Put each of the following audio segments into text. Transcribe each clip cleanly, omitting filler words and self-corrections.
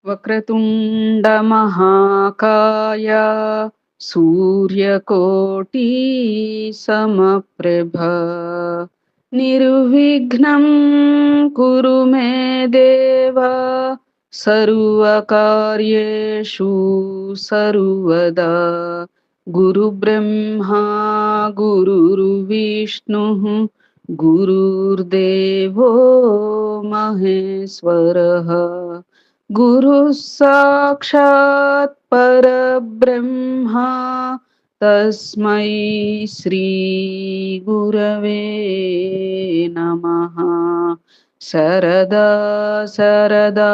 వక్రతుండ మహాకాయ సూర్యకోటి సమప్రభ నిర్విఘ్నం కురు మే దేవ సర్వకార్యేషు సర్వదా గురు బ్రహ్మా గురుర్విష్ణు గురుర్దేవో మహేశ్వరః గురు సాక్షాత్ పరబ్రహ్మ తస్మై శ్రీ గురవే నమః. శరదా శరదాంభోజ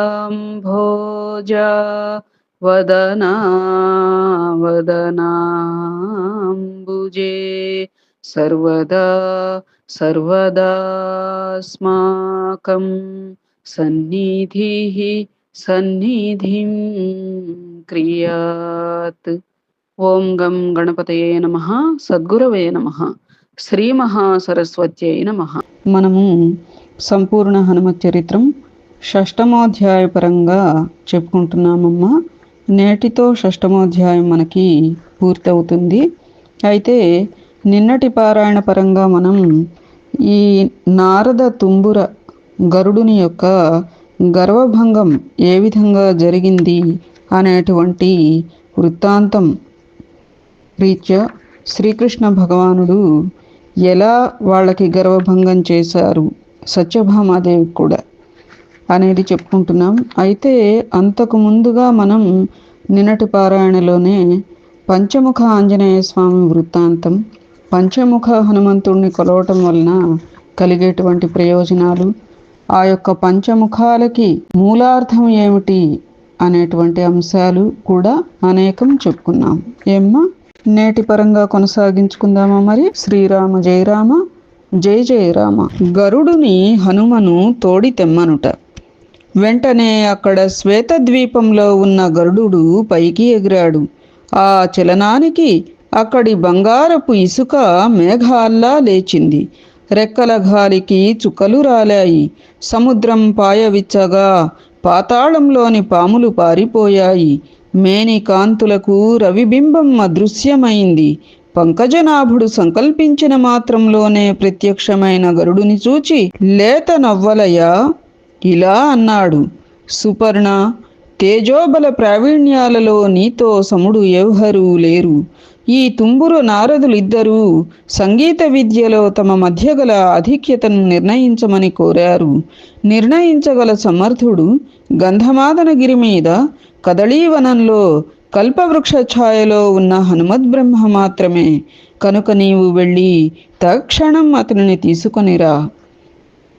వదనా వదనాంబుజే సర్వదా సర్వదాస్మాకం సన్నిధిః సన్నిధిం క్రియాత్. ఓం గం గణపతయే నమః. సద్గురవే నమః. శ్రీ మహాసరస్వత్యై నమః. మనము సంపూర్ణ హనుమత్ చరిత్రం షష్టమోధ్యాయ పరంగా చెప్పుకుంటున్నామమ్మా. నేటితో షష్టమోధ్యాయం మనకి పూర్తవుతుంది. అయితే నిన్నటి పారాయణ పరంగా మనం ఈ నారద తుంబుర గరుడుని యొక్క గర్వభంగం ఏ విధంగా జరిగింది అనేటువంటి వృత్తాంతం రీత్యా శ్రీకృష్ణ భగవానుడు ఎలా వాళ్ళకి గర్వభంగం చేశారు, సత్యభామాదేవి కూడా అనేది చెప్పుకుంటున్నాం. అయితే అంతకు ముందుగా మనం నిన్నటి పారాయణలోనే పంచముఖ ఆంజనేయ స్వామి వృత్తాంతం, పంచముఖ హనుమంతుడిని కొలవటం వలన కలిగేటువంటి ప్రయోజనాలు, ఆ యొక్క పంచముఖాలకి మూలార్థం ఏమిటి అనేటువంటి అంశాలు కూడా అనేకం చెప్పుకున్నాం. ఏమ్మా, నేటి పరంగా కొనసాగించుకుందామా మరి. శ్రీరామ జయ రామ జయ జయ రామ. గరుడుని హనుమను తోడి తెమ్మనుట. వెంటనే అక్కడ శ్వేతద్వీపంలో ఉన్న గరుడు పైకి ఎగిరాడు. ఆ చలనానికి అక్కడి బంగారపు ఇసుక మేఘాల్లా లేచింది. రెక్కల గాలికి చుక్కలు రాలాయి. సముద్రం పాయవిచ్చగా పాతాళంలోని పాములు పారిపోయాయి. మేని కాంతులకు రవిబింబం అదృశ్యమైంది. పంకజనాభుడు సంకల్పించిన మాత్రంలోనే ప్రత్యక్షమైన గరుడుని చూచి లేత నవ్వలయ ఇలా అన్నాడు. సుపర్ణ, తేజోబల ప్రావీణ్యాలలో నీతో సముడు ఎవరూ లేరు. ఈ తుంబురు నారదులిద్దరూ సంగీత విద్యలో తమ మధ్య గల ఆధిక్యతను నిర్ణయించమని కోరారు. నిర్ణయించగల సమర్థుడు గంధమాదనగిరి మీద కదళీవనంలో కల్పవృక్ష ఛాయలో ఉన్న హనుమద్బ్రహ్మ మాత్రమే. కనుక నీవు వెళ్ళి తక్షణం అతనిని తీసుకొనిరా.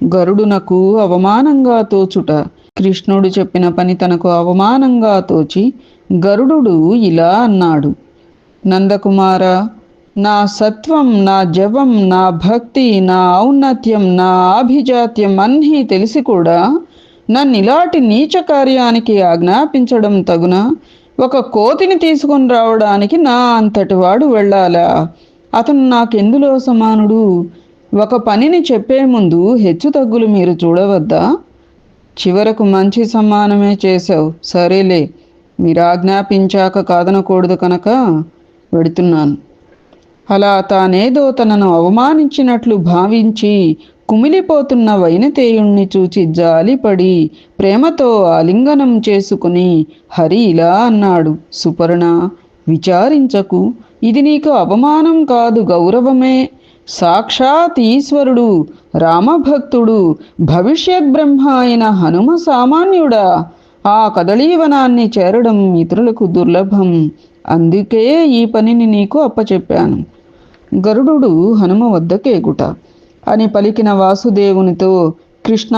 గరుడునకు అవమానంగా తోచుట. కృష్ణుడు చెప్పిన పని తనకు అవమానంగా తోచి గరుడు ఇలా అన్నాడు. నందకుమార, నా సత్వం, నా జవం, నా భక్తి, నా ఔన్నత్యం, నా ఆభిజాత్యం అన్నీ తెలిసి కూడా నన్నిలాంటి నీచ కార్యానికి ఆజ్ఞాపించడం తగునా? ఒక కోతిని తీసుకుని రావడానికి నా అంతటి వాడు వెళ్ళాలా? అతను నాకెందులో సమానుడు? ఒక పనిని చెప్పే ముందు హెచ్చు తగ్గులు మీరు చూడవద్దా? చివరకు మంచి సమ్మానమే చేశావు. సరేలే, మీరు ఆజ్ఞాపించాక కాదనకూడదు కనుక వెడుతున్నాను. అలా తానేదో తనను అవమానించినట్లు భావించి కుమిలిపోతున్న వైనతేయుణ్ణి చూచి జాలిపడి ప్రేమతో ఆలింగనం చేసుకుని హరి ఇలా అన్నాడు. సుపర్ణ, విచారించకు. ఇది నీకు అవమానం కాదు, గౌరవమే. సాక్షాత్ ఈశ్వరుడు, రామభక్తుడు, భవిష్యత్ బ్రహ్మ అయిన హనుమ సామాన్యుడా? ఆ కదళీవనాన్ని చేరడం ఇతరులకు దుర్లభం. అందుకే ఈ పనిని నీకు అప్పచెప్పాను. గరుడు హనుమ వద్దకేగుట అని పలికిన వాసుదేవునితో, కృష్ణ,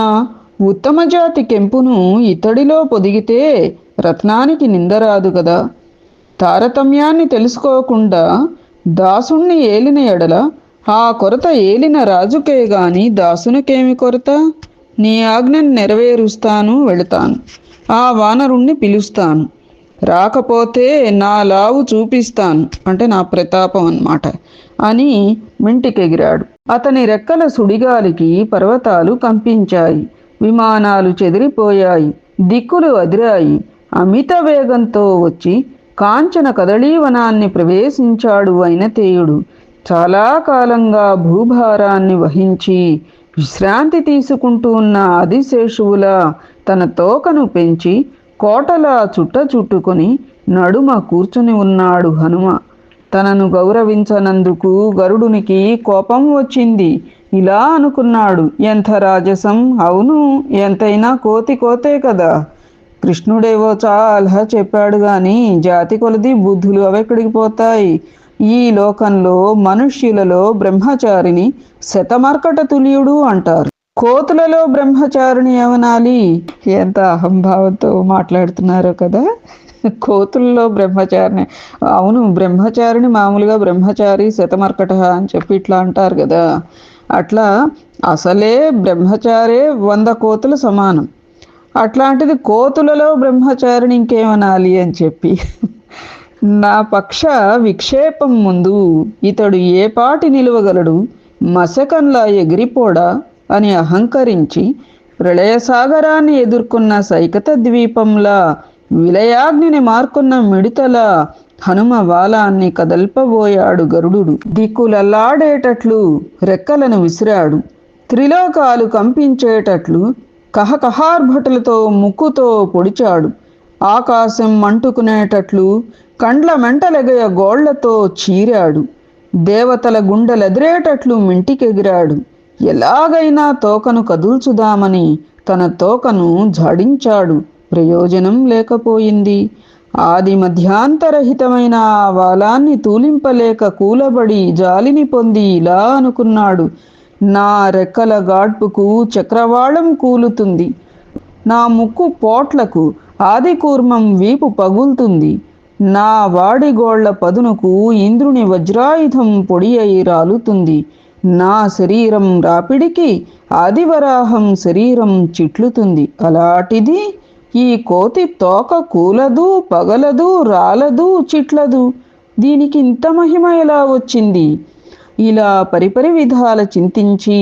ఉత్తమ జాతి కెంపును ఇతడిలో పొదిగితే రత్నానికి నిందరాదు కదా. తారతమ్యాన్ని తెలుసుకోకుండా దాసుణ్ణి ఏలిన ఎడల ఆ కొరత ఏలిన రాజుకే గాని దాసునికేమి కొరత? నీ ఆజ్ఞను నెరవేరుస్తాను, వెళతాను. ఆ వానరుణ్ణి పిలుస్తాను. రాకపోతే నా లావు చూపిస్తాను, అంటే నా ప్రతాపం అన్నమాట అని మింటికెగిరాడు. అతని రెక్కల సుడిగాలికి పర్వతాలు కంపించాయి. విమానాలు చెదిరిపోయాయి. దిక్కులు అదిరాయి. అమిత వేగంతో వచ్చి కాంచన కదళీవనాన్ని ప్రవేశించాడు వైనతేయుడు. చాలా కాలంగా భూభారాన్ని వహించి విశ్రాంతి తీసుకుంటూ ఉన్న ఆదిశేషువుల తన తోకను పెంచి కోటలా చుట్టుకొని నడుమ కూర్చుని ఉన్నాడు హనుమ. తనను గౌరవించనందుకు గరుడునికి కోపం వచ్చింది. ఇలా అనుకున్నాడు, ఎంత రాజసం! అవును, ఎంతైనా కోతి కోతే కదా. కృష్ణుడేవో చాలా చెప్పాడు గాని జాతి కొలది బుద్ధులు అవెక్కడికి పోతాయి. ఈ లోకంలో మనుష్యులలో బ్రహ్మచారిని శతమర్కట తుల్యుడు అంటారు. కోతులలో బ్రహ్మచారిని ఏమనాలి? ఎంత అహంభావంతో మాట్లాడుతున్నారో కదా. కోతుల్లో బ్రహ్మచారిని, అవును, బ్రహ్మచారిని మామూలుగా బ్రహ్మచారి శతమర్కట అని చెప్పి ఇట్లా అంటారు కదా. అట్లా అసలే బ్రహ్మచారే 100 కోతులు సమానం. అట్లాంటిది కోతులలో బ్రహ్మచారిని ఇంకేమనాలి అని చెప్పి, నా పక్ష విక్షేపం ముందు ఇతడు ఏ పాటి నిలువగలడు, మశకంలా ఎగిరిపోడా అని అహంకరించి ప్రళయసాగరాన్ని ఎదుర్కొన్న సైకత ద్వీపంలా విలయాగ్నిని మార్కొన్న మిడతల హనుమ వాలాన్ని కదల్పబోయాడు గరుడు. దిక్కులల్లాడేటట్లు రెక్కలను విసిరాడు. త్రిలోకాలు కంపించేటట్లు కహకహార్భటులతో ముక్కుతో పొడిచాడు. ఆకాశం మంటుకునేటట్లు కండ్ల మెంటలెగయ గోళ్లతో చీరాడు. దేవతల గుండెలెదిరేటట్లు మింటికెగిరాడు. ఎలాగైనా తోకను కదుల్చుదామని తన తోకను జాడించాడు. ప్రయోజనం లేకపోయింది. ఆది మధ్యాంతరహితమైన ఆ వాలాన్ని తూలింపలేక కూలబడి జాలిని పొంది ఇలా అనుకున్నాడు, నా రెక్కల గాడ్పుకు చక్రవాళం కూలుతుంది, నా ముక్కు పోట్లకు ఆదికూర్మం వీపు పగులుతుంది, నా వాడిగోళ్ల పదునుకు ఇంద్రుని వజ్రాయుధం పొడి అయి రాలుతుంది, నా శరీరం రాపిడికి ఆదివరాహం శరీరం చిట్లుతుంది. అలాంటిది ఈ కోతి తోక కూలదు, పగలదు, రాలదు, చిట్లదు. దీనికి ఇంత మహిమ ఎలా వచ్చింది? ఇలా పరిపరి విధాల చింతించి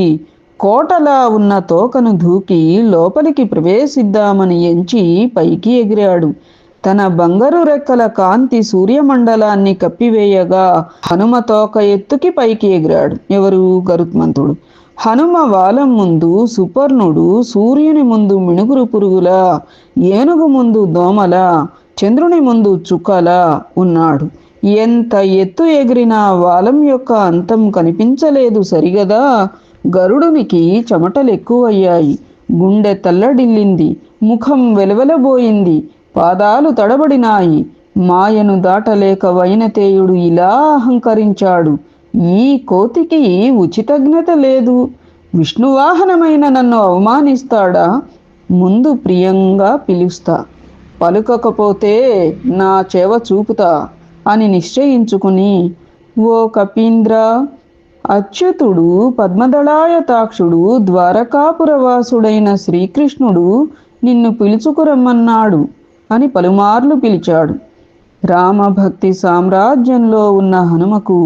కోటలా ఉన్న తోకను దూకి లోపలికి ప్రవేశిద్దామని ఎంచి పైకి ఎగిరాడు. తన బంగారు రెక్కల కాంతి సూర్యమండలాన్ని కప్పివేయగా హనుమ తోక ఎత్తుకి పైకి ఎగిరాడు. ఎవరు? గరుత్మంతుడు. హనుమ వాలం ముందు సుపర్ణుడు, సూర్యుని ముందు మిణుగురు పురుగులా, ఏనుగు ముందు దోమలా, చంద్రుని ముందు చుక్కలా ఉన్నాడు. ఎంత ఎత్తు ఎగిరినా వాలం యొక్క అంతం కనిపించలేదు సరిగదా. గరుడునికి చెమటలెక్కువయ్యాయి. గుండె తల్లడిల్లింది. ముఖం వెలవెలబోయింది. పాదాలు తడబడినాయి. మాయను దాటలేక వైనతేయుడు ఇలా అహంకరించాడు, ఈ కోతికి ఉచితజ్ఞత లేదు. విష్ణువాహనమైన నన్ను అవమానిస్తాడా? ముందు ప్రియంగా పిలుస్తా, పలుకకపోతే నా చేవ చూపుతా అని నిశ్చయించుకుని, ఓ కపీంద్ర, అచ్యుతుడు పద్మదళాయతాక్షుడు ద్వారకాపురవాసుడైన శ్రీకృష్ణుడు నిన్ను పిలుచుకురమ్మన్నాడు అని పలుమార్లు పిలిచాడు. రామభక్తి సామ్రాజ్యంలో ఉన్న హనుమకు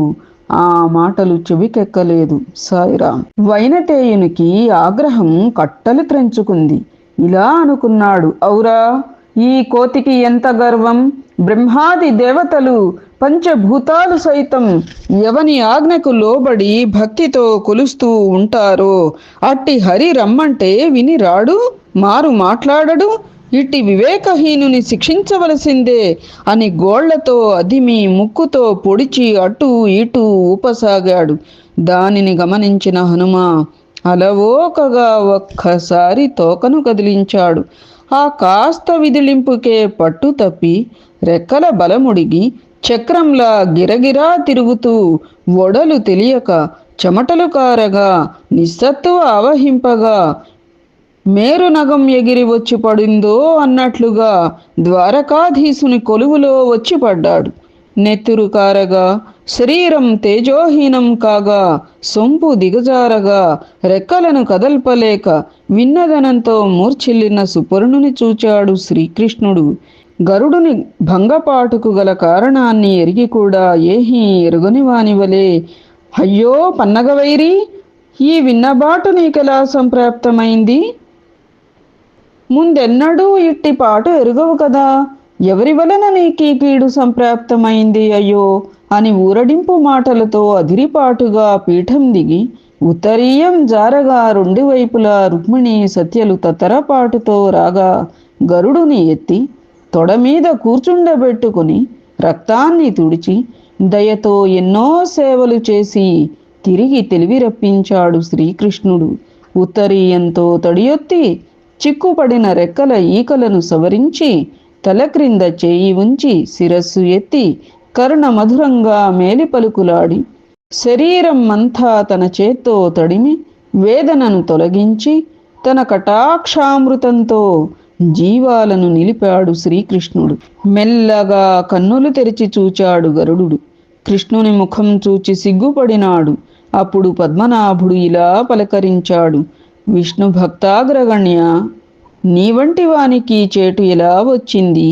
ఆ మాటలు చెవికెక్కలేదు. సాయిరాం. వైనతేయునికి ఆగ్రహం కట్టలు త్రెంచుకుంది. ఇలా అనుకున్నాడు, ఔరా, ఈ కోతికి ఎంత గర్వం! బ్రహ్మాది దేవతలు పంచభూతాలు సైతం ఎవని ఆజ్ఞకు లోబడి భక్తితో కొలుస్తూ ఉంటారో అట్టి హరి రమ్మంటే విని రాడు, మారు మాట్లాడడు. ఇట్టి వివేకహీనుని శిక్షించవలసిందే అని గోళ్లతో అదిమి ముక్కుతో పొడిచి అటూ ఇటూ ఊపసాగాడు. దానిని గమనించిన హనుమ అలవోకగా ఒక్కసారి తోకను కదిలించాడు. ఆ కాస్త విదిలింపుకే పట్టు తప్పి రెక్కల బలముడిగి చక్రంలా గిరగిరా తిరుగుతూ ఒడలు తెలియక చెమటలు కారగా నిస్సత్తువ అవహింపగా మేరు నగం ఎగిరి వచ్చి పడిందో అన్నట్లుగా ద్వారకాధీసుని కొలువులో వచ్చి పడ్డాడు. నెత్తురు కారగా శరీరం తేజోహీనం కాగా సొంపు దిగజారగా రెక్కలను కదల్పలేక విన్నదనంతో మూర్ఛిల్లిన సుపర్ణుని చూచాడు శ్రీకృష్ణుడు. గరుడుని భంగపాటుకు గల కారణాన్ని ఎరిగి కూడా ఏహీ ఎరుగని వానివలే, అయ్యో పన్నగవైరి, ఈ విన్నబాటు నీకెలా సంప్రాప్తమైంది? ముందెన్నడూ ఇట్టి పాటు ఎరుగవు కదా ఎవరి వలన నీకీ కీడు సంప్రాప్తమైంది అయ్యో అని ఊరడింపు మాటలతో అదిరిపాటుగా పీఠం దిగి ఉత్తరీయం జారగా రెండు వైపులా రుక్మిణి సత్యలు తత్తరపాటుతో రాగా గరుడుని ఎత్తి తొడమీద కూర్చుండబెట్టుకుని రక్తాన్ని తుడిచి దయతో ఎన్నో సేవలు చేసి తిరిగి తెలివి రప్పించాడు శ్రీకృష్ణుడు. ఉత్తరీయంతో తడియొత్తి చిక్కుపడిన రెక్కల ఈకలను సవరించి తల క్రింద చేయి ఉంచి శిరస్సు ఎత్తి కరుణ మధురంగా మేలి పలుకులాడి శరీరం అంతా తన చేత్తో తడిమి వేదనను తొలగించి తన కటాక్షామృతంతో జీవాలను నిలిపాడు శ్రీకృష్ణుడు. మెల్లగా కన్నులు తెరిచి చూచాడు గరుడు. కృష్ణుని ముఖం చూచి సిగ్గుపడినాడు. అప్పుడు పద్మనాభుడు ఇలా పలకరించాడు: విష్ణు భక్తాగ్రగణ్య, నీ వంటి వానికి చేటు ఎలా వచ్చింది?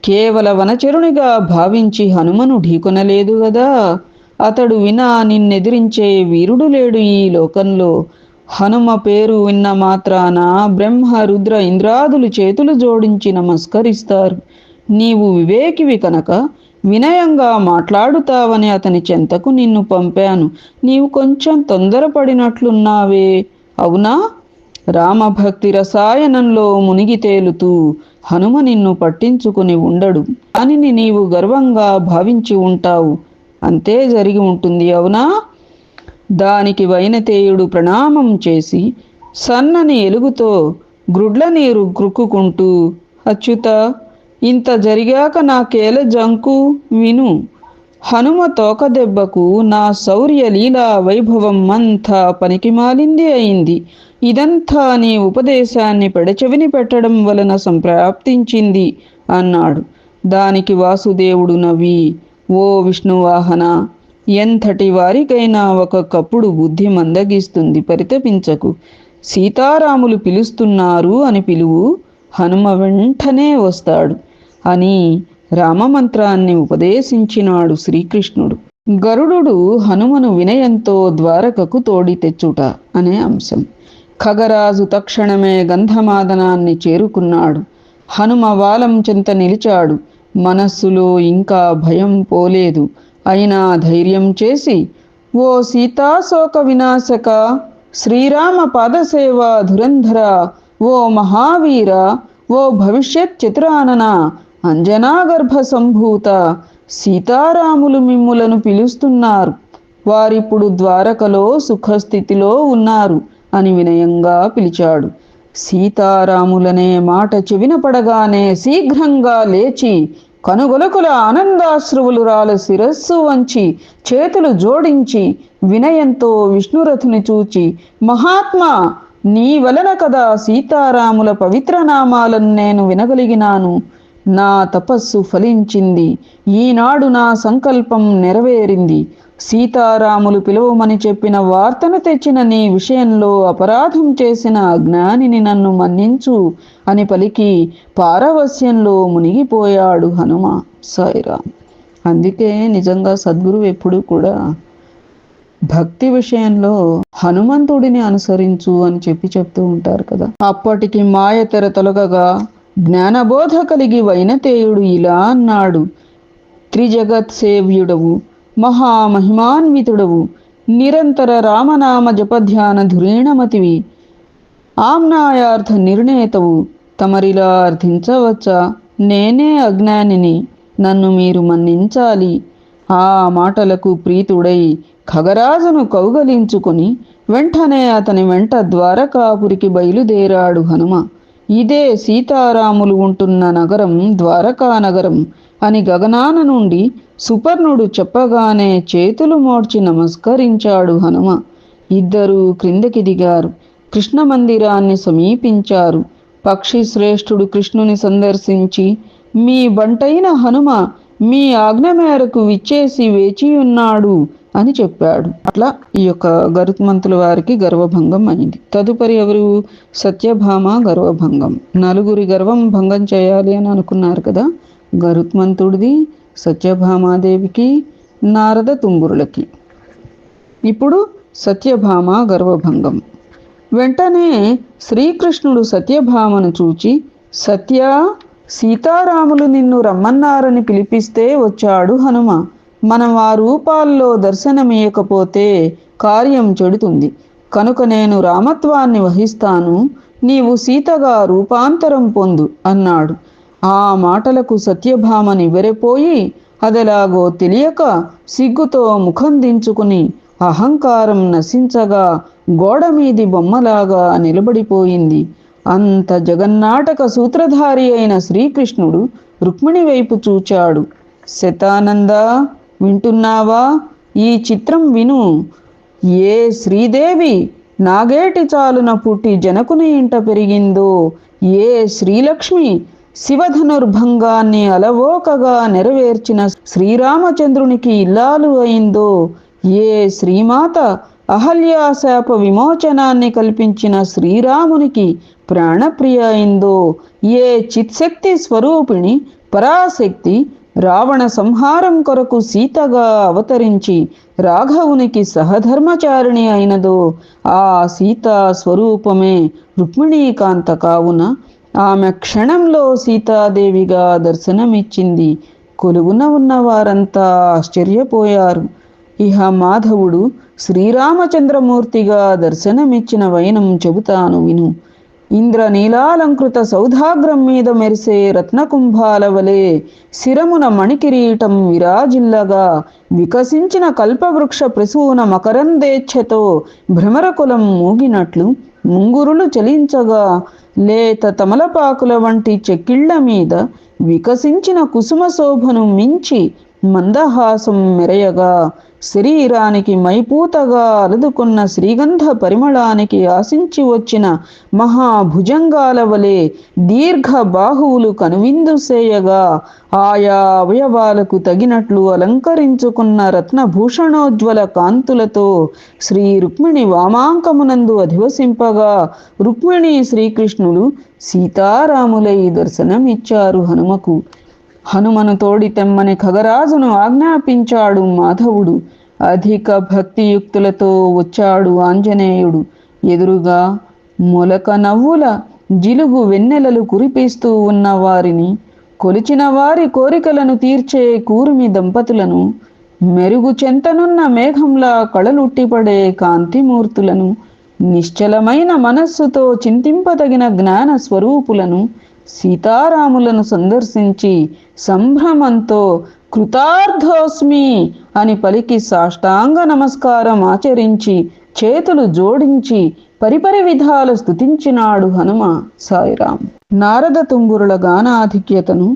కేవల వనచరునిగా భావించి హనుమను ఢీకొనలేదు గదా. అతడు వినా నిన్నెదిరించే వీరుడు లేడు ఈ లోకంలో. హనుమ పేరు విన్న మాత్రాన బ్రహ్మ రుద్ర ఇంద్రాదులు చేతులు జోడించి నమస్కరిస్తారు. నీవు వివేకివి కనుక వినయంగా మాట్లాడుతావని అతని చెంతకు నిన్ను పంపాను. నీవు కొంచెం తొందరపడినట్లున్నావే, అవునా? రామభక్తి రసాయనంలో మునిగి తేలుతూ హనుమ నిన్ను పట్టించుకుని ఉండడు. దానిని నీవు గర్వంగా భావించి ఉంటావు. అంతే జరిగి ఉంటుంది, అవునా? దానికి వైనతేయుడు ప్రణామం చేసి సన్నని ఎలుగుతో గ్రుడ్ల నీరు గ్రుక్కుకుంటూ, అచ్యుత, ఇంత జరిగాక నాకేల జంకు? విను. హనుమ తోక దెబ్బకు నా శౌర్య లీలా వైభవం అంతా పనికిమాలింది అయింది. ఇదంతా నీ ఉపదేశాన్ని పెడచెవిని పెట్టడం వలన సంప్రాప్తించింది అన్నాడు. దానికి వాసుదేవుడు నవ్వి, ఓ విష్ణువాహన, ఎంతటి వారికైనా ఒక్కొక్కప్పుడు బుద్ధి మందగిస్తుంది, పరితపించకు. సీతారాములు పిలుస్తున్నారు అని పిలువు, హనుమ వెంటనే వస్తాడు అని రామమంత్రాన్ని ఉపదేశించినాడు శ్రీకృష్ణుడు. గరుడు హనుమను వినయంతో ద్వారకకు తోడి తెచ్చుట అనే అంశం. ఖగరాజు తక్షణమే గంధమాదనాన్ని చేరుకున్నాడు. హనుమ వాలం చెంత నిలిచాడు. మనస్సులో ఇంకా భయం పోలేదు. అయినా ధైర్యం చేసి, ఓ సీతాశోక వినాశక, శ్రీరామ పాదసేవ ధురంధర, ఓ మహావీర, ఓ భవిష్యత్ చిత్రానన, అంజనాగర్భ సంభూత, సీతారాములు మిమ్ములను పిలుస్తున్నారు. వారిప్పుడు ద్వారకలో సుఖస్థితిలో ఉన్నారు అని వినయంగా పిలిచాడు. సీతారాములనే మాట చెవిన పడగానే శీఘ్రంగా లేచి కనుగొలకుల ఆనందాశ్రువులు రాల శిరస్సు వంచి చేతులు జోడించి వినయంతో విష్ణురథుని చూచి, మహాత్మా, నీ వలన కదా సీతారాముల పవిత్ర నామాలను నేను వినగలిగినాను. నా తపస్సు ఫలించింది. ఈనాడు నా సంకల్పం నెరవేరింది. సీతారాములు పిలువమని చెప్పిన వార్తను తెచ్చిన నీ విషయంలో అపరాధం చేసిన అజ్ఞానిని నన్ను మన్నించు అని పలికి పారవస్యంలో మునిగిపోయాడు హనుమ. సాయిరాం. అందుకే నిజంగా సద్గురువు ఎప్పుడు కూడా భక్తి విషయంలో హనుమంతుడిని అనుసరించు అని చెప్తూ ఉంటారు కదా. అప్పటికి మాయతెర తొలగగా జ్ఞానబోధ కలిగి వైనతేయుడు ఇలా అన్నాడు: త్రిజగత్ సేవ్యుడవు, మహామహిమాన్వితుడవు, నిరంతర రామనామ జపధ్యాన ధురీణమతివి, ఆమ్నాయార్థ నిర్ణేతవు, తమరిలా అర్థించవచ్చా? నేనే అజ్ఞానిని, నన్ను మీరు మన్నించాలి. ఆ మాటలకు ప్రీతుడై ఖగరాజును కౌగలించుకొని వెంటనే అతని వెంట ద్వారకాపురికి బయలుదేరాడు హనుమ. ఇదే సీతారాములు ఉంటున్న నగరం ద్వారకా నగరం అని గగనాన నుండి సుపర్ణుడు చెప్పగానే చేతులు మోడ్చి నమస్కరించాడు హనుమ. ఇద్దరూ క్రిందకి దిగారు. కృష్ణ మందిరాన్ని సమీపించారు. పక్షి శ్రేష్ఠుడు కృష్ణుని సందర్శించి, మీ బంటైన హనుమ మీ ఆజ్ఞ మేరకు విచ్చేసి వేచియున్నాడు అని చెప్పాడు. అట్లా ఈ యొక్క గరుత్మంతుల వారికి గర్వభంగం అయింది. తదుపరి ఎవరు? సత్యభామ గర్వభంగం. నలుగురి గర్వం భంగం చేయాలి అని అనుకున్నారు కదా. గరుత్మంతుడిది, సత్యభామాదేవికి, నారద తుంబురులకి. ఇప్పుడు సత్యభామ గర్వభంగం. వెంటనే శ్రీకృష్ణుడు సత్యభామను చూచి, సత్య, సీతారాములు నిన్ను రమ్మన్నారని పిలిపిస్తే వచ్చాడు హనుమ. మనం ఆ రూపాల్లో దర్శనమీయకపోతే కార్యం చెడుతుంది. కనుక నేను రామత్వాన్ని వహిస్తాను, నీవు సీతగా రూపాంతరం పొందు అన్నాడు. ఆ మాటలకు సత్యభామ నివ్వెరపోయి అదెలాగో తెలియక సిగ్గుతో ముఖం దించుకుని అహంకారం నశించగా గోడమీది బొమ్మలాగా నిలబడిపోయింది. అంత జగన్నాటక సూత్రధారి అయిన శ్రీకృష్ణుడు రుక్మిణి వైపు చూచాడు. శతానంద, వింటున్నావా? ఈ చిత్రం విను. ఏ శ్రీదేవి నాగేటి చాలున పుట్టి జనకుని ఇంట పెరిగిందో, ఏ శ్రీలక్ష్మి శివధనుర్భంగాన్ని అలవోకగా నెరవేర్చిన శ్రీరామచంద్రునికి ఇల్లాలు అయిందో, ఏ శ్రీమాత అహల్యాశాప విమోచనాన్ని కల్పించిన శ్రీరామునికి ప్రాణప్రియ అయిందో, ఏ చిత్శక్తి స్వరూపిణి పరాశక్తి రావణ సంహారం కొరకు సీతగా అవతరించి రాఘవునికి సహధర్మచారిణి అయినదో, ఆ సీతా స్వరూపమే రుక్మిణీకాంత కావున ఆమె క్షణంలో సీతాదేవిగా దర్శనమిచ్చింది. కొలువున ఉన్న వారంతా ఆశ్చర్యపోయారు. ఇహ మాధవుడు శ్రీరామచంద్రమూర్తిగా దర్శనమిచ్చిన వైనం చెబుతాను విను. ఇంద్రనీలాలంకృత సౌధాగ్రం మీద మెరిసే రత్నకుంభాల వలె శిరమున మణికిరీటం విరాజిల్లగా, వికసించిన కల్పవృక్ష ప్రసూన మకరందేచ్ఛతో భ్రమరకులం మూగినట్లు ముంగురులు చలించగా, లేత తమలపాకుల వంటి చెక్కిళ్ల మీద వికసించిన కుసుమ శోభను మించి మందహాసం మెరయగా, శరీరానికి మైపూతగా అలదుకున్న శ్రీగంధ పరిమళానికి ఆశించి వచ్చిన మహాభుజంగాల వలె దీర్ఘ బాహువులు కనువిందు సేయగా, ఆయా అవయవాలకు తగినట్లు అలంకరించుకున్న రత్నభూషణోజ్వల కాంతులతో శ్రీ రుక్మిణి వామాంకమునందు అధివసింపగా, రుక్మిణి శ్రీకృష్ణులు సీతారాములై దర్శనమిచ్చారు హనుమకు. హనుమను తోడి తెమ్మని ఖగరాజును ఆజ్ఞాపించాడు మాధవుడు. అధిక భక్తియుక్తులతో వచ్చాడు ఆంజనేయుడు. ఎదురుగా మొలక నవ్వుల జిలుగు వెన్నెలలు కురిపిస్తూ ఉన్న వారిని, కొలిచిన వారి కోరికలను తీర్చే కూర్మి దంపతులను, మెరుగు చెంతనున్న మేఘంలా కళలుట్టిపడే కాంతిమూర్తులను, నిశ్చలమైన మనస్సుతో చింతింపదగిన జ్ఞాన స్వరూపులను, సీతారాములను సందర్శించి సంభ్రమంతో కృతార్థోస్మి అని పలికి సాష్టాంగ నమస్కారం ఆచరించి చేతులు జోడించి పరిపరి విధాలు స్తుతించినాడు హనుమ. సాయిరాం. నారద తుంగురుల గానాధిక్యతను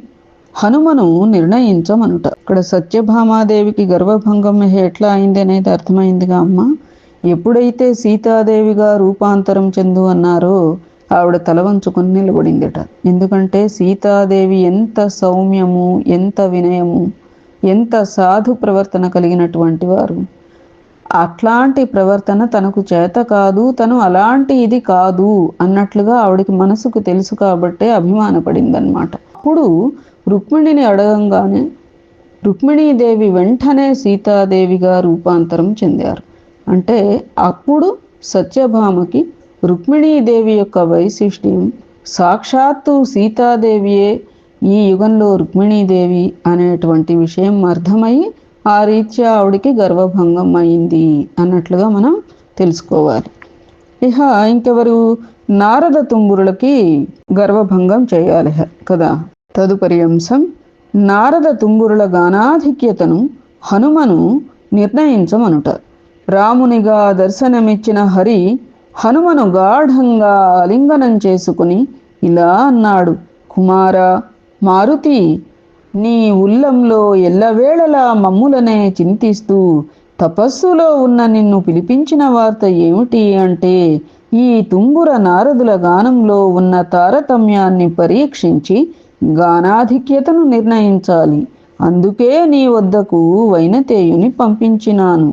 హనుమను నిర్ణయించమనుట. ఇక్కడ సత్యభామాదేవికి గర్వభంగం ఎట్లా అయింది అనేది అర్థమైందిగా అమ్మ. ఎప్పుడైతే సీతాదేవిగా రూపాంతరం చెందు అన్నారో ఆవిడ తల వంచుకొని నిలబడిందట. ఎందుకంటే సీతాదేవి ఎంత సౌమ్యము, ఎంత వినయము, ఎంత సాధు ప్రవర్తన కలిగినటువంటి వారు. అట్లాంటి ప్రవర్తన తనకు చేత కాదు, తను అలాంటి ఇది కాదు అన్నట్లుగా ఆవిడికి మనసుకు తెలుసు కాబట్టే అభిమానపడిందనమాట. అప్పుడు రుక్మిణిని అడగంగానే రుక్మిణీదేవి వెంటనే సీతాదేవిగా రూపాంతరం చెందారు. అంటే అప్పుడు సత్యభామకి రుక్మిణీదేవి యొక్క వైశిష్ట్యం సాక్షాత్తు సీతాదేవియే ఈ యుగంలో రుక్మిణీదేవి అనేటువంటి విషయం అర్థమై ఆ రీత్యా ఆవిడికి గర్వభంగం అయింది అన్నట్లుగా మనం తెలుసుకోవాలి. ఇహ ఇంకెవరు? నారద తుంగురులకి గర్వభంగం చేయాలి కదా. తదుపరి అంశం నారద తుంగురుల గానాధిక్యతను హనుమను నిర్ణయించమనుట. రామునిగా దర్శనమిచ్చిన హరి హనుమను గాఢంగా ఆలింగనం చేసుకుని ఇలా అన్నాడు: కుమారా మారుతి, నీ ఉల్లంలో ఎల్లవేళలా మమ్ములనే చింతిస్తూ తపస్సులో ఉన్న నిన్ను పిలిపించిన వార్త ఏమిటి అంటే, ఈ తుంగుర నారదుల గానంలో ఉన్న తారతమ్యాన్ని పరీక్షించి గానాధిక్యతను నిర్ణయించాలి. అందుకే నీ వద్దకు వైనతేయుని పంపించినాను.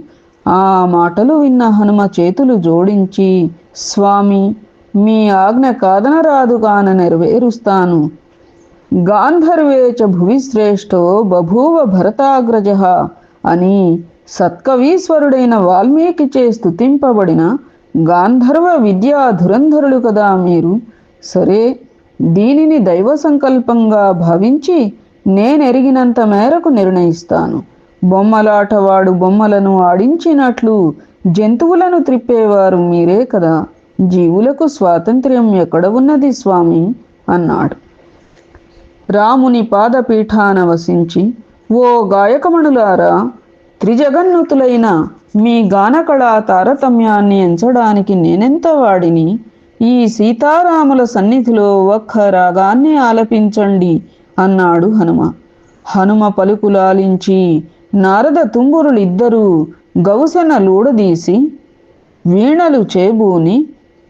ఆ మాటలు విన్న హనుమ చేతులు జోడించి, స్వామి, మీ ఆజ్ఞ కాదనరాదు కాన నెరవేరుస్తాను. గాంధర్వేచ భువిశ్రేష్టో బభూవ భరతాగ్రజ అని సత్కవీశ్వరుడైన వాల్మీకిచే స్తుతింపబడిన గాంధర్వ విద్యా ధురంధరులు కదా మీరు. సరే, దీనిని దైవ సంకల్పంగా భావించి నేనెరిగినంత మేరకు నిర్ణయిస్తాను. బొమ్మలాటవాడు బొమ్మలను ఆడించినట్లు జంతువులను త్రిప్పేవారు మీరే కదా. జీవులకు స్వాతంత్ర్యం ఎక్కడ ఉన్నది స్వామి అన్నాడు. రాముని పాదపీఠాన వసించి, ఓ గాయకమణులారా, త్రిజగన్నుతులైన మీ గానకళా తారతమ్యాన్ని ఎంచడానికి నేనెంత వాడిని. ఈ సీతారాముల సన్నిధిలో ఒక్క రాగాన్ని ఆలపించండి అన్నాడు హనుమ. హనుమ పలుకులాలించి నారద తుంబురులిద్దరూ గౌసెన లూడదీసి వీణలు చేబూని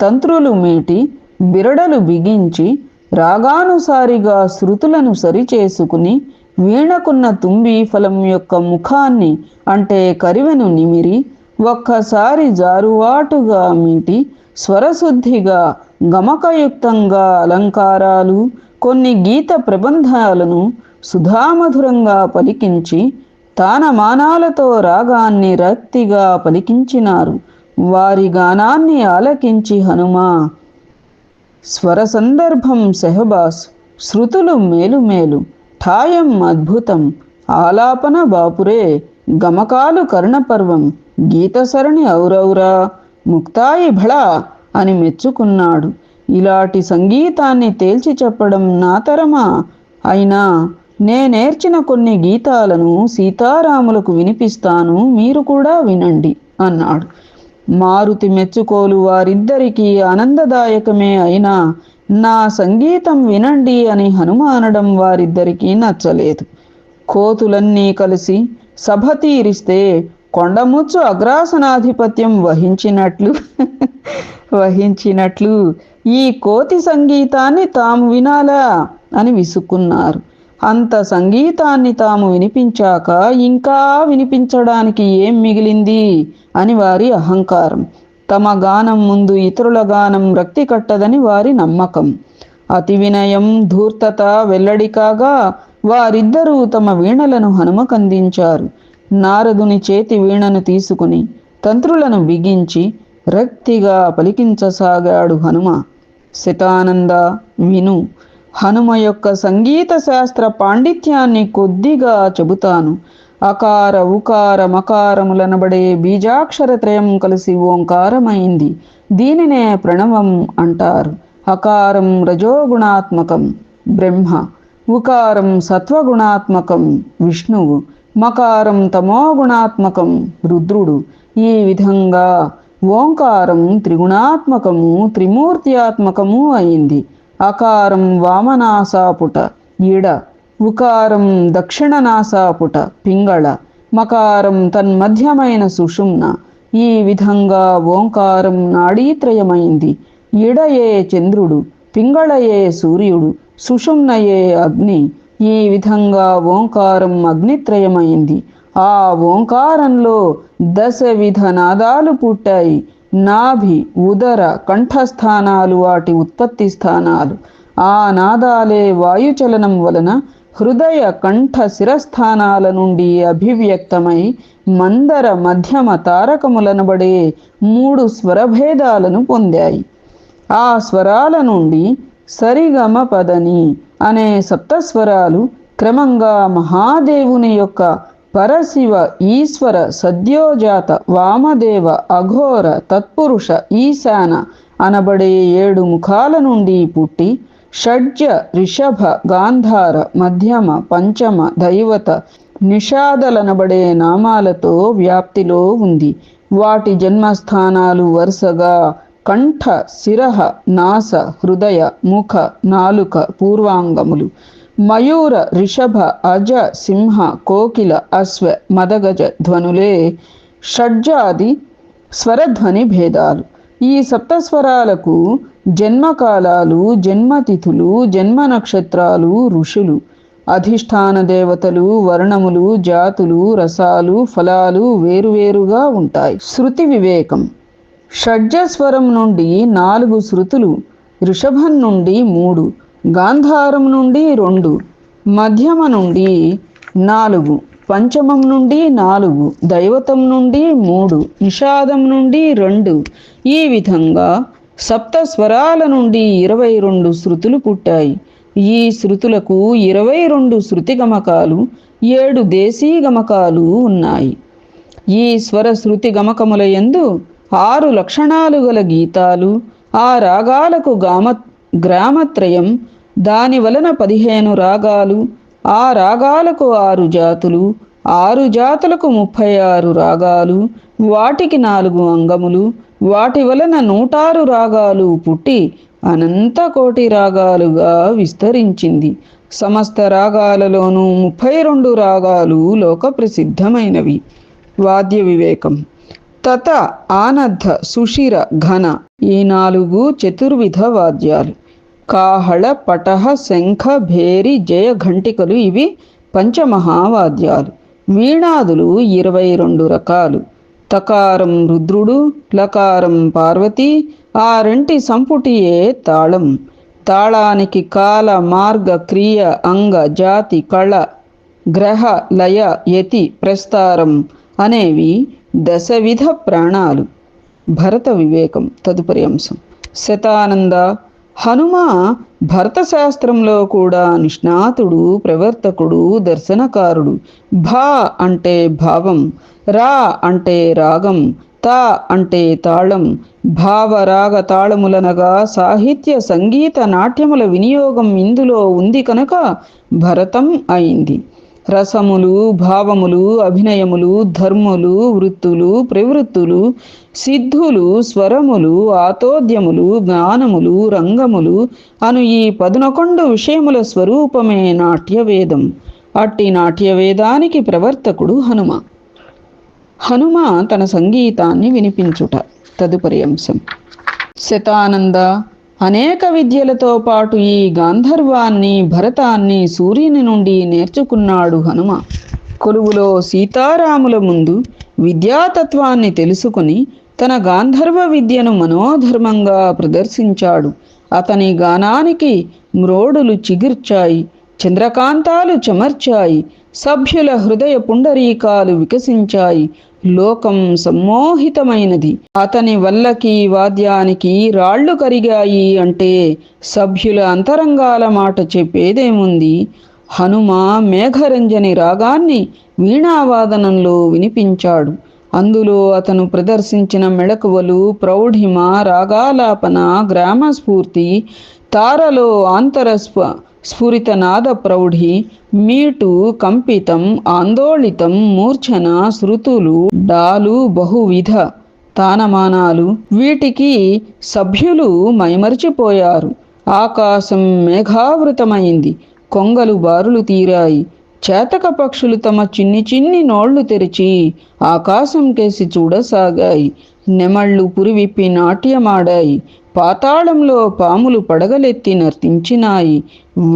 తంత్రులు మీటి బిరడలు బిగించి రాగానుసారిగా శృతులను సరిచేసుకుని వీణకున్న తుంబి ఫలం యొక్క ముఖాన్ని అంటే కరివెను నిమిరి ఒక్కసారి జారువాటుగా మీటి స్వరశుద్ధిగా గమకయుక్తంగా అలంకారాలు కొన్ని గీత ప్రబంధాలను సుధామధురంగా పలికించి తానమానాలతో రాగాన్ని రక్తిగా పలికించినారు. వారి గానాన్ని ఆలకించి హనుమ, స్వర సందర్భం సెహబాస్, శృతులు మేలుమేలు, ఠాయం అద్భుతం, ఆలాపన బాపురే, గమకాలు కర్ణపర్వం, గీతసరణి ఔరౌరా, ముక్తాయి భళ అని మెచ్చుకున్నాడు. ఇలాంటి సంగీతాన్ని తేల్చి చెప్పడం నా తరమా? అయినా నేనేర్చిన కొన్ని గీతాలను సీతారాములకు వినిపిస్తాను, మీరు కూడా వినండి అన్నాడు. మారుతి మెచ్చుకోలు వారిద్దరికీ ఆనందదాయకమే అయినా నా సంగీతం వినండి అని హనుమ అనడం వారిద్దరికీ నచ్చలేదు. కోతులన్నీ కలిసి సభ తీరిస్తే కొండముచ్చు అగ్రాసనాధిపత్యం వహించినట్లు ఈ కోతి సంగీతాన్ని తాము వినాలా అని విసుక్కున్నారు. అంత సంగీతాన్ని తాము వినిపించాక ఇంకా వినిపించడానికి ఏం మిగిలింది అని వారి అహంకారం. తమ గానం ముందు ఇతరుల గానం రక్తి కట్టదని వారి నమ్మకం. అతి వినయం ధూర్తత వెల్లడి కాగా వారిద్దరూ తమ వీణలను హనుమకందించారు. నారదుని చేతి వీణను తీసుకుని తంత్రులను బిగించి రక్తిగా పలికించసాగాడు హనుమ. శతానంద విను, హనుమ యొక్క సంగీత శాస్త్ర పాండిత్యాన్ని కొద్దిగా చెబుతాను. అకార ఉకార మకారములనబడే బీజాక్షరత్రయం కలిసి ఓంకారమైంది. దీనినే ప్రణవం అంటారు. అకారం రజోగుణాత్మకం బ్రహ్మ, ఉకారం సత్వగుణాత్మకం విష్ణువు, మకారం తమోగుణాత్మకం రుద్రుడు. ఈ విధంగా ఓంకారం త్రిగుణాత్మకము త్రిమూర్త్యాత్మకము అయింది. అకారం వామనాసాపుట ఈడ, ఉకారం దక్షిణనాసాపుట పింగళ, మకారం తన్మధ్యమైన సుషుమ్న. ఈ విధంగా ఓంకారం నాడీత్రయమైంది. ఈడయే చంద్రుడు, పింగళయే సూర్యుడు, సుషుమ్నయే అగ్ని. ఈ విధంగా ఓంకారం అగ్నిత్రయమైంది. ఆ ఓంకారంలో 10 విధ నాదాలు పుట్టాయి. నాభి ఉదర కంఠస్థానాలు వాటి ఉత్పత్తి స్థానాలు. ఆ నాదాలే వాయుచలనం వలన హృదయ కంఠ శిరస్థానాల నుండి అభివ్యక్తమై మందర మధ్యమ తారకములనబడే 3 స్వరభేదాలను పొందాయి. ఆ స్వరాల నుండి సరిగమ పదని అనే సప్తస్వరాలు క్రమంగా మహాదేవుని యొక్క పరశివ ఈశ్వర సద్యోజాత వామదేవ అఘోర తత్పురుష ఈశాన అనబడే 7 ముఖాల నుండి పుట్టి షడ్జ రిషభ గాంధార మధ్యమ పంచమ దైవత నిషాదలనబడే నామాలతో వ్యాప్తిలో ఉంది. వాటి జన్మస్థానాలు వరుసగా కంఠ శిరః నాస హృదయ ముఖ నాలుక పూర్వాంగములు. మయూర రిషభ అజ సింహ కోకిల అశ్వ మదగజ ధ్వనులే షడ్జాది స్వరధ్వని భేదాలు. ఈ సప్తస్వరాలకు జన్మకాలాలు, జన్మతిథులు, జన్మ నక్షత్రాలు, ఋషులు, అధిష్టాన దేవతలు, వర్ణములు, జాతులు, రసాలు, ఫలాలు వేరువేరుగా ఉంటాయి. శృతి వివేకం. షడ్జస్వరం నుండి 4 శృతులు, ఋషభం నుండి 3, గాంధారం నుండి 2, మధ్యమ నుండి 4, పంచమం నుండి 4, దైవతం నుండి 3, నిషాదం నుండి 2. ఈ విధంగా సప్త స్వరాల నుండి 22 శృతులు పుట్టాయి. ఈ శృతులకు 22 శృతి గమకాలు, 7 దేశీ గమకాలు ఉన్నాయి. ఈ స్వర శృతి గమకముల యందు 6 లక్షణాలు గల గీతాలు, ఆ రాగాలకు గ్రామత్రయం, దాని వలన 15 రాగాలు, ఆ రాగాలకు 6 జాతులు, 6 జాతులకు 36 రాగాలు, వాటికి 4 అంగములు, వాటి వలన 106 రాగాలు పుట్టి అనంత కోటి రాగాలుగా విస్తరించింది. సమస్త రాగాలలోనూ 32 రాగాలు లోక ప్రసిద్ధమైనవి. వాద్య వివేకం. తత, ఆనద్ధ, సుషిర, ఘన ఈ 4 చతుర్విధ వాద్యాలు. కాహళ, పటహ, శంఖ, భేరి, జయ ఘంటికలు ఇవి పంచమహావాద్యాలు. వీణాదులు 22 రకాలు. తకారం రుద్రుడు, లకారం పార్వతి, ఆ రెంటి సంపుటియే తాళం. తాళానికి కాల, మార్గ, క్రియ, అంగ, జాతి, కళ, గ్రహ, లయ, యతి, ప్రస్తారం అనేవి దశవిధ ప్రాణాలు. భరత వివేకం. తదుపరి అంశం. శతానంద. హనుమ భరత శాస్త్రంలో కూడా నిష్ణాతుడు, ప్రవర్తకుడు, దర్శనకారుడు. భా అంటే భావం, రా అంటే రాగం, తా అంటే తాళం. భావరాగ తాళములనగా సాహిత్య, సంగీత, నాట్యముల వినియోగం ఇందులో ఉంది కనుక భరతం అయింది. రసములు, భావములు, అభినయములు, ధర్ములు, వృత్తులు, ప్రవృత్తులు, సిద్ధులు, స్వరములు, ఆతోద్యములు, జ్ఞానములు, రంగములు అను ఈ 11 విషయముల స్వరూపమే నాట్యవేదం. అట్టి నాట్యవేదానికి ప్రవర్తకుడు హనుమ. హనుమ తన సంగీతాన్ని వినిపించుట. తదుపరి అంశం. శతానంద. అనేక విద్యలతో పాటు ఈ గాంధర్వాన్ని, భరతాన్ని సూర్యుని నుండి నేర్చుకున్నాడు హనుమ. కొలువులో సీతారాముల ముందు విద్యాతత్వాన్ని తెలుసుకుని తన గాంధర్వ విద్యను మనోధర్మంగా ప్రదర్శించాడు. అతని గానానికి మ్రోడులు చిగిర్చాయి, చంద్రకాంతాలు చెమర్చాయి, సభ్యుల హృదయ పుండరీకాలు వికసించాయి. లోకం సమ్మోహితమైనది. అతని వల్లకి వాద్యానికి రాళ్లు కరిగాయి అంటే సభ్యుల అంతరంగాల మాట చెప్పేదేముంది. హనుమ మేఘరంజని రాగాన్ని వీణావాదనంలో వినిపించాడు. అందులో అతను ప్రదర్శించిన మెళకువలు, ప్రౌఢిమ, రాగాలాపన, గ్రామస్ఫూర్తి, తారలో స్ఫురితనాద ప్రౌఢి, మీటు, కంపితం, ఆందోళితం, మూర్ఛన, శృతులు, డాలు, బహువిధ తానమానాలు వీటికి సభ్యులు మైమరిచిపోయారు. ఆకాశం మేఘావృతమైంది. కొంగలు బారులు తీరాయి. చేతక పక్షులు తమ చిన్ని చిన్ని నోళ్లు తెరిచి ఆకాశం కేసి చూడసాగాయి. నెమళ్ళు పురివిప్పి నాట్యమాడాయి. పాతాళంలో పాములు పడగలెత్తి నర్తించినాయి.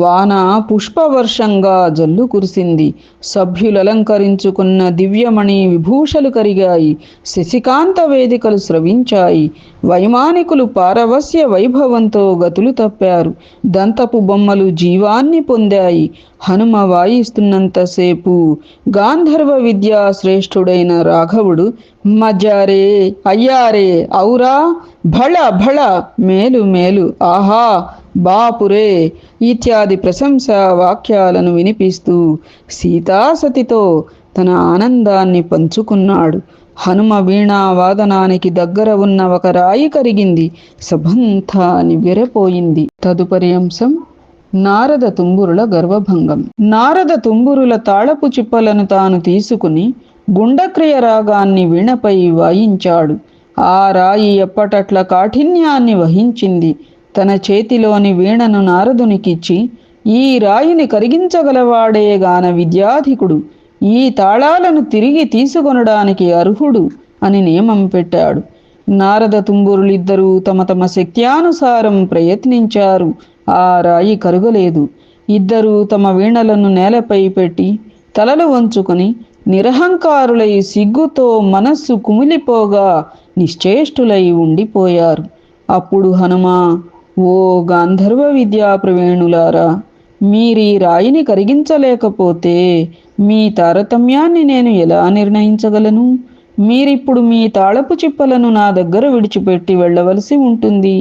వాన పుష్పవర్షంగా జల్లు కురిసింది. సభ్యులలంకరించుకున్న దివ్యమణి విభూషలు కరిగాయి. శశికాంత వేదికలు స్రవించాయి. వైమానికులు పారవస్య వైభవంతో గతులు తప్పారు. దంతపు బొమ్మలు జీవాన్ని పొందాయి. హనుమ వాయిస్తున్నంతసేపు గాంధర్వ విద్యా శ్రేష్ఠుడైన రాఘవుడు మజారే, అయ్యారే, ఔరా, భళ భళ, మేలు మేలు, ఆహా, బాపురే ఇత్యాది ప్రశంసా వాక్యాలను వినిపిస్తూ సీతాసతితో తన ఆనందాన్ని పంచుకున్నాడు. హనుమ వీణా వాదనానికి దగ్గర ఉన్న ఒక రాయి కరిగింది. సభంతా నివ్వెరపోయింది. తదుపరి అంశం. నారద తుంబురుల గర్వభంగం. నారద తుంబురుల తాళపు చిప్పలను తాను తీసుకుని గుండక్రియ రాగాన్ని వీణపై వాయించాడు. ఆ రాయి ఎప్పటట్ల కాఠిన్యాన్ని వహించింది. తన చేతిలోని వీణను నారదునికిచ్చి, ఈ రాయిని కరిగించగలవాడే గాన విద్యాధికుడు ఈ తాళాలను తిరిగి తీసుకొనడానికి అర్హుడు అని నియమం పెట్టాడు. నారద తుంబురులిద్దరూ తమ తమ శక్త్యానుసారం ప్రయత్నించారు. ఆ రాయి కరుగలేదు. ఇద్దరూ తమ వీణలను నేలపై పెట్టి తలలు వంచుకొని నిరహంకారులై సిగ్గుతో మనస్సు కుమిలిపోగా నిశ్చేష్టులై ఉండిపోయారు. అప్పుడు హనుమ, ఓ గాంధర్వ విద్యా ప్రవీణులారా, మీరీ రాయిని కరిగించలేకపోతే మీ తారతమ్యాన్ని నేను ఎలా నిర్ణయించగలను? మీరిప్పుడు మీ తాళపు చిప్పలను నా దగ్గర విడిచిపెట్టి వెళ్ళవలసి ఉంటుంది.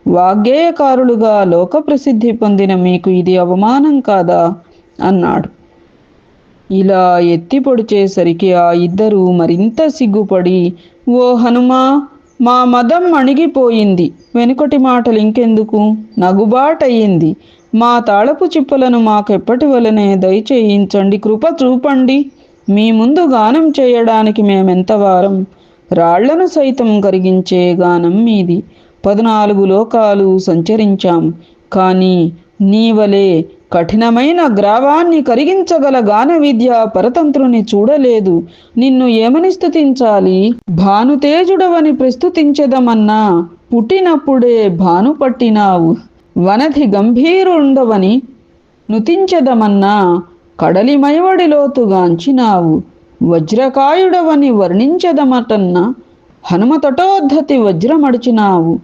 వాగ్గేయకారులుగా లోక ప్రసిద్ధి పొందిన మీకు ఇది అవమానం కాదా అన్నాడు. ఇలా ఎత్తి పొడిచేసరికి ఆ ఇద్దరూ మరింత సిగ్గుపడి, ఓ హనుమా, మా మదం అణిగిపోయింది, వెనుకటి మాటలు ఇంకెందుకు, నగుబాటయ్యింది. మా తాళపు చిప్పలను మాకెప్పటి వలనే దయచేయించండి, కృప చూపండి. మీ ముందు గానం చేయడానికి మేమెంతవారం. రాళ్లను సైతం కరిగించే గానం మీది. 14 లోకాలు సంచరించాం, కానీ నీవలే కఠినమైన గ్రావాన్ని కరిగించగల గాన విద్య పరతంత్రుని చూడలేదు. నిన్ను ఏమని స్తుతించాలి? భానుతేజుడవని ప్రస్తుతించెదమన్నా పుట్టినప్పుడే భాను పట్టినావు. వనధి గంభీరుండవని నుతించెదమన్నా కడలి మైవడిలోతుగాంచినావు. వజ్రకాయుడవని వర్ణించెదమటన్నా హనుమతటోద్ధతి వజ్రమడిచినావు.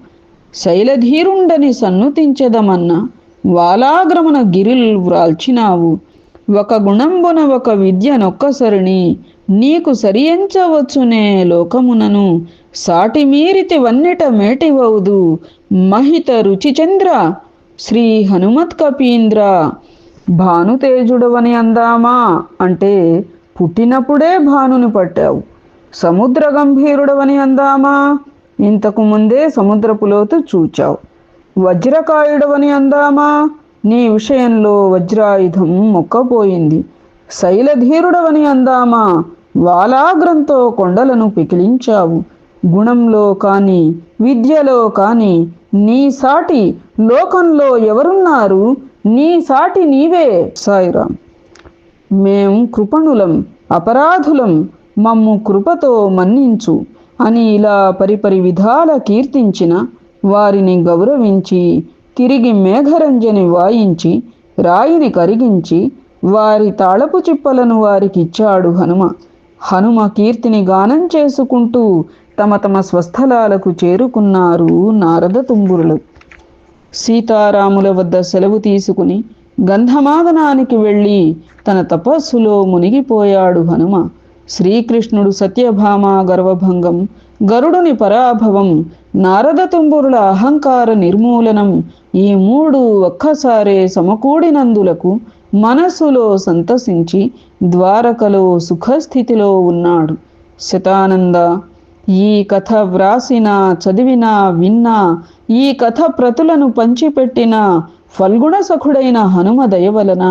శైలధీరుండని సన్నుతించెదమన్నా వాలాగ్రమణ గిరిల్ వ్రాల్చినావు. ఒక గుణంబున ఒక విద్య నొక్కసరిని నీకు సరియంచవచ్చునే లోకమునను. సాటి మీరితి వన్నెట మేటివౌదు మహిత రుచిచంద్ర శ్రీ హనుమత్ కపీంద్ర. భానుతేజుడవని అందామా అంటే పుట్టినప్పుడే భానుని పట్టావు. సముద్ర గంభీరుడవని అందామా ఇంతకు ముందే సముద్రపు లోతు చూచావు. వజ్రకాయుడవని అందామా నీ విషయంలో వజ్రాయుధం మొక్కపోయింది. శైలధీరుడవని అందామా వాలాగ్రంతో కొండలను పికిలించావు. గుణంలో కాని విద్యలో కాని నీ సాటి లోకంలో ఎవరున్నారు? నీ సాటి నీవే. సాయిరాం. మేం కృపణులం, అపరాధులం, మమ్ము కృపతో మన్నించు అని ఇలా పరిపరి విధాల కీర్తించిన వారిని గౌరవించి తిరిగి మేఘరంజని వాయించి రాయిని కరిగించి వారి తాళపు చిప్పలను వారికిచ్చాడు హనుమ. హనుమ కీర్తిని గానం చేసుకుంటూ తమ తమ స్వస్థలాలకు చేరుకున్నారు నారద తుంబురులు. సీతారాముల వద్ద సెలవు తీసుకుని గంధమాదనానికి వెళ్ళి తన తపస్సులో మునిగిపోయాడు హనుమ. శ్రీకృష్ణుడు సత్యభామ గర్వభంగం, గరుడుని పరాభవం, నారద తుంబురుల అహంకార నిర్మూలనం, ఈ మూడు ఒక్కసారే సమకూడినందులకు మనస్సులో సంతసించి ద్వారకలో సుఖస్థితిలో ఉన్నాడు. శతానంద, ఈ కథ వ్రాసినా చదివినా విన్నా, ఈ కథ ప్రతులను పంచిపెట్టిన ఫల్గుణ సఖుడైన హనుమ దయవలన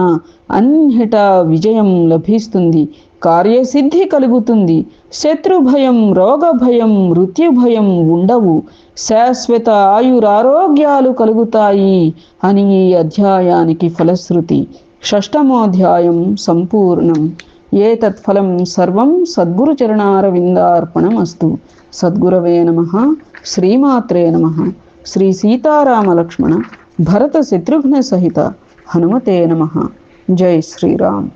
అన్నిటా విజయం లభిస్తుంది, కార్యసిద్ధి కలుగుతుంది. శత్రుభయం, రోగభయం, మృత్యుభయం ఉండవు, శాశ్వత ఆయురారోగ్యాలు కలుగుతాయి అని ఈ అధ్యాయానికి ఫలశ్రుతి. 6వ సంపూర్ణం. ఏతత్ఫలం సర్వం సద్గురు చరణారవిందార్పణమస్తు. సద్గురవే నమః. శ్రీమాత్రే నమః. శ్రీ సీతారామ లక్ష్మణ భరత శత్రుఘ్న సహిత హనుమతే నమః. జై శ్రీరామ్.